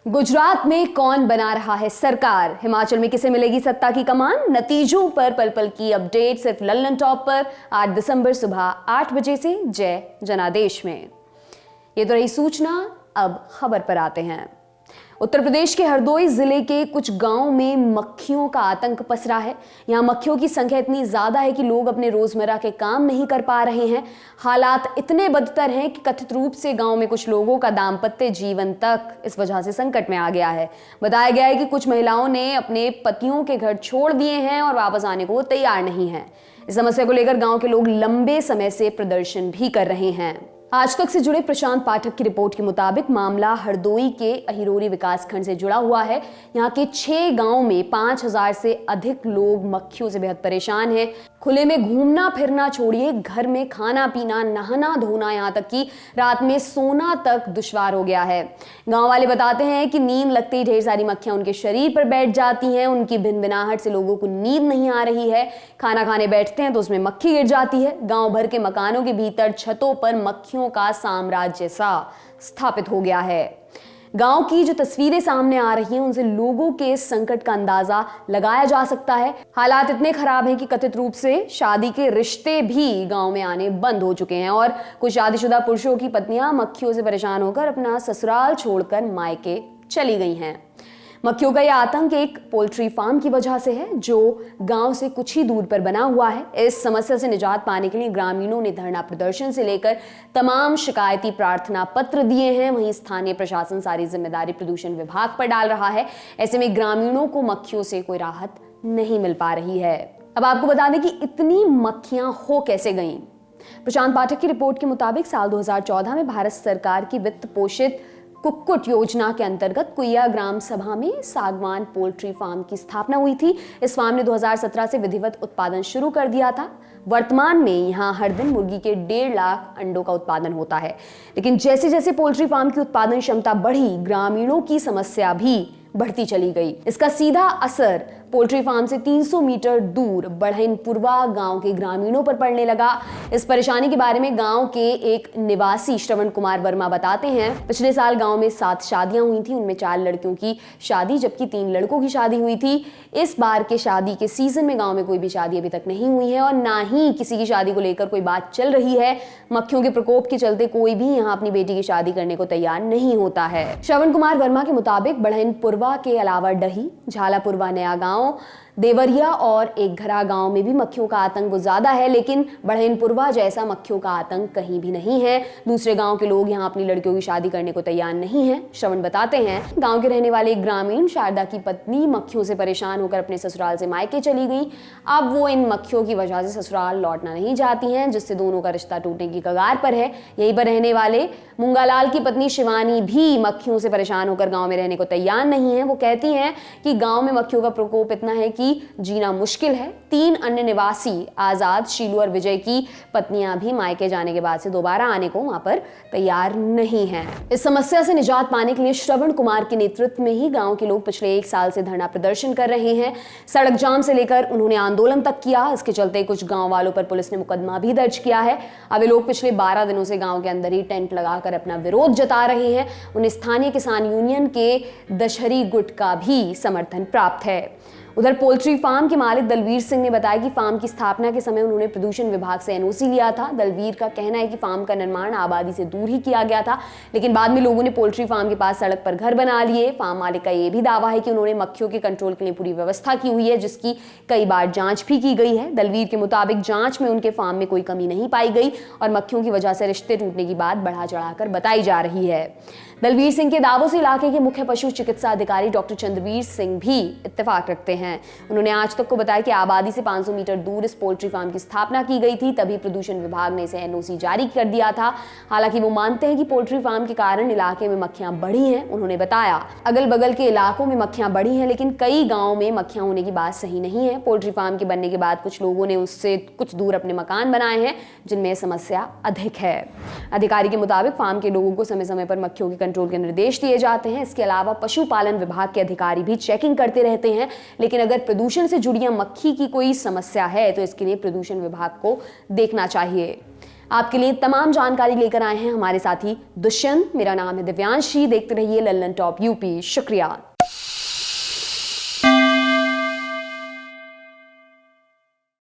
गुजरात में कौन बना रहा है सरकार? हिमाचल में किसे मिलेगी सत्ता की कमान? नतीजों पर पल पल की अपडेट सिर्फ लल्लन टॉप पर 8 दिसंबर सुबह 8 बजे से जय जनादेश में। ये तो रही सूचना, अब खबर पर आते हैं। उत्तर प्रदेश के हरदोई जिले के कुछ गांवों में मक्खियों का आतंक पसरा है। यहां मक्खियों की संख्या इतनी ज्यादा है कि लोग अपने रोजमर्रा के काम नहीं कर पा रहे हैं। हालात इतने बदतर हैं कि कथित रूप से गांव में कुछ लोगों का दाम्पत्य जीवन तक इस वजह से संकट में आ गया है। बताया गया है कि कुछ महिलाओं ने अपने पतियों के घर छोड़ दिए हैं और वापस आने को तैयार नहीं है। इस समस्या को लेकर गांव के लोग लंबे समय से प्रदर्शन भी कर रहे हैं। आज तक से जुड़े प्रशांत पाठक की रिपोर्ट के मुताबिक मामला हरदोई के अहिरोरी विकासखंड से जुड़ा हुआ है। यहाँ के 6 गांव में 5000 से अधिक लोग मक्खियों से बेहद परेशान हैं। खुले में घूमना फिरना छोड़िए, घर में खाना पीना, नहाना धोना, यहाँ तक कि रात में सोना तक दुश्वार हो गया है। गांव वाले बताते हैं कि नींद लगते ही ढेर सारी मक्खियां उनके शरीर पर बैठ जाती हैं। उनकी भिनभिनाहट से लोगों को नींद नहीं आ रही है। खाना खाने बैठते हैं तो उसमें मक्खी गिर जाती है। गांव भर के मकानों के भीतर छतों पर मक्खियों का साम्राज्य सा स्थापित हो गया है। गांव की जो तस्वीरें सामने आ रही हैं उनसे लोगों के इस संकट का अंदाजा लगाया जा सकता है। हालात इतने खराब हैं कि कथित रूप से शादी के रिश्ते भी गांव में आने बंद हो चुके हैं और कुछ शादीशुदा पुरुषों की पत्नियां मक्खियों से परेशान होकर अपना ससुराल छोड़कर मायके चली गई हैं। मक्खियों का यह आतंक एक पोल्ट्री फार्म की वजह से है जो गांव से कुछ ही दूर पर बना हुआ है। इस समस्या से निजात पाने के लिए ग्रामीणों ने धरना प्रदर्शन से लेकर तमाम शिकायती प्रार्थना पत्र दिए हैं। वहीं स्थानीय प्रशासन सारी जिम्मेदारी प्रदूषण विभाग पर डाल रहा है। ऐसे में ग्रामीणों को मक्खियों से कोई राहत नहीं मिल पा रही है। अब आपको बता दें कि इतनी मक्खियां हो कैसे गईं। प्रशांत पाठक की रिपोर्ट के मुताबिक साल 2014 में भारत सरकार की वित्त पोषित कुक्कुट योजना के अंतर्गत कुइया ग्राम सभा में सागवान पोल्ट्री फार्म की स्थापना हुई थी। इस फार्म ने 2017 से विधिवत उत्पादन शुरू कर दिया था। वर्तमान में यहां हर दिन मुर्गी के 1.5 लाख अंडों का उत्पादन होता है। लेकिन जैसे जैसे पोल्ट्री फार्म की उत्पादन क्षमता बढ़ी, ग्रामीणों की समस्या भी बढ़ती चली गई। इसका सीधा असर पोल्ट्री फार्म से 300 मीटर दूर बढ़ईनपुरवा गांव के ग्रामीणों पर पड़ने लगा। इस परेशानी के बारे में गांव के एक निवासी श्रवण कुमार वर्मा बताते हैं, पिछले साल गांव में 7 शादियां हुई थी। उनमें 4 लड़कियों की शादी जबकि 3 लड़कों की शादी हुई थी। इस बार के शादी के सीजन में गांव में कोई भी शादी अभी तक नहीं हुई है और ना ही किसी की शादी को लेकर कोई बात चल रही है। मक्खियों के प्रकोप के चलते कोई भी यहाँ अपनी बेटी की शादी करने को तैयार नहीं होता है। श्रवण कुमार वर्मा के मुताबिक बढ़ईनपुरवा के अलावा डही, झालापुरवा, नया गांव, देवरिया और एक घरा गांव में भी मक्खियों का आतंक ज्यादा है, लेकिन बढ़ईनपुरवा जैसा मक्खियों का आतंक कहीं भी नहीं है। दूसरे गांव के लोग यहां अपनी लड़कियों की शादी करने को तैयार नहीं हैं। श्रवण बताते हैं, गांव के रहने वाले एक ग्रामीण शारदा की पत्नी मक्खियों से परेशान होकर अपने ससुराल से मायके चली गई। अब वो इन मक्खियों की वजह से ससुराल लौटना नहीं चाहती हैं, जिससे दोनों का रिश्ता टूटने की कगार पर है। यहीं पर रहने वाले मुंगालाल की पत्नी शिवानी भी मक्खियों से परेशान होकर गांव में रहने को तैयार नहीं है। वो कहती हैं कि गांव में मक्खियों का प्रकोप इतना है कि जीना मुश्किल है। 3 अन्य निवासी आजाद, शीलू और विजय की पत्नियां भी मायके जाने के बाद से दोबारा आने को वहां पर तैयार नहीं हैं। इस समस्या से निजात पाने के लिए श्रवण कुमार के नेतृत्व में ही गांव के लोग पिछले 1 साल से धरना प्रदर्शन कर रहे हैं। सड़क जाम से लेकर उन्होंने आंदोलन तक किया। इसके चलते कुछ गांव वालों पर पुलिस ने मुकदमा भी दर्ज किया है। अब ये लोग पिछले 12 दिनों से गांव के अंदर ही टेंट लगाकर अपना विरोध जता रहे हैं। उन्हें स्थानीय किसान यूनियन के दशहरी गुट का भी समर्थन प्राप्त है। उधर पोल्ट्री फार्म के मालिक दलवीर सिंह ने बताया कि फार्म की स्थापना के समय उन्होंने प्रदूषण विभाग से एनओसी लिया था। दलवीर का कहना है कि फार्म का निर्माण आबादी से दूर ही किया गया था, लेकिन बाद में लोगों ने पोल्ट्री फार्म के पास सड़क पर घर बना लिए। फार्म मालिक का यह भी दावा है कि उन्होंने मक्खियों के कंट्रोल के लिए पूरी व्यवस्था की हुई है, जिसकी कई बार जांच भी की गई है। दलवीर के मुताबिक जांच में उनके फार्म में कोई कमी नहीं पाई गई और मक्खियों की वजह से रिश्ते टूटने की बात बढ़ा चढ़ाकर बताई जा रही है। दलवीर सिंह के दावों से इलाके के मुख्य पशु चिकित्सा अधिकारी डॉक्टर चंद्रवीर सिंह भी इत्तेफाक रखते हैं। उन्होंने आज तक को बताया कि आबादी से 500 मीटर दूर इस पोल्ट्री फार्म की स्थापना की गई थी, तभी प्रदूषण विभाग ने इसे एनओसी जारी कर दिया था। हालांकि वो मानते हैं कि पोल्ट्री फार्म के कारण इलाके में मक्खियां बढ़ी हैं। उन्होंने बताया, अगल बगल के इलाकों में मक्खियां बढ़ी हैं, लेकिन कई गाँव में मक्खियां होने की बात सही नहीं है। पोल्ट्री फार्म के बनने के बाद कुछ लोगों ने उससे कुछ दूर अपने मकान बनाए हैं, जिनमें समस्या अधिक है। अधिकारी के मुताबिक फार्म के लोगों को समय समय पर मक्खियों के कंट्रोल के निर्देश दिए जाते हैं। इसके अलावा पशुपालन विभाग के अधिकारी भी चेकिंग करते रहते हैं, लेकिन अगर प्रदूषण से जुड़ी मक्खी की कोई समस्या है तो इसके लिए प्रदूषण विभाग को देखना चाहिए। आपके लिए तमाम जानकारी लेकर आए हैं हमारे साथी दुष्यंत। मेरा नाम है दिव्यांशी। देखते रहिए लल्लन टॉप यूपी। शुक्रिया।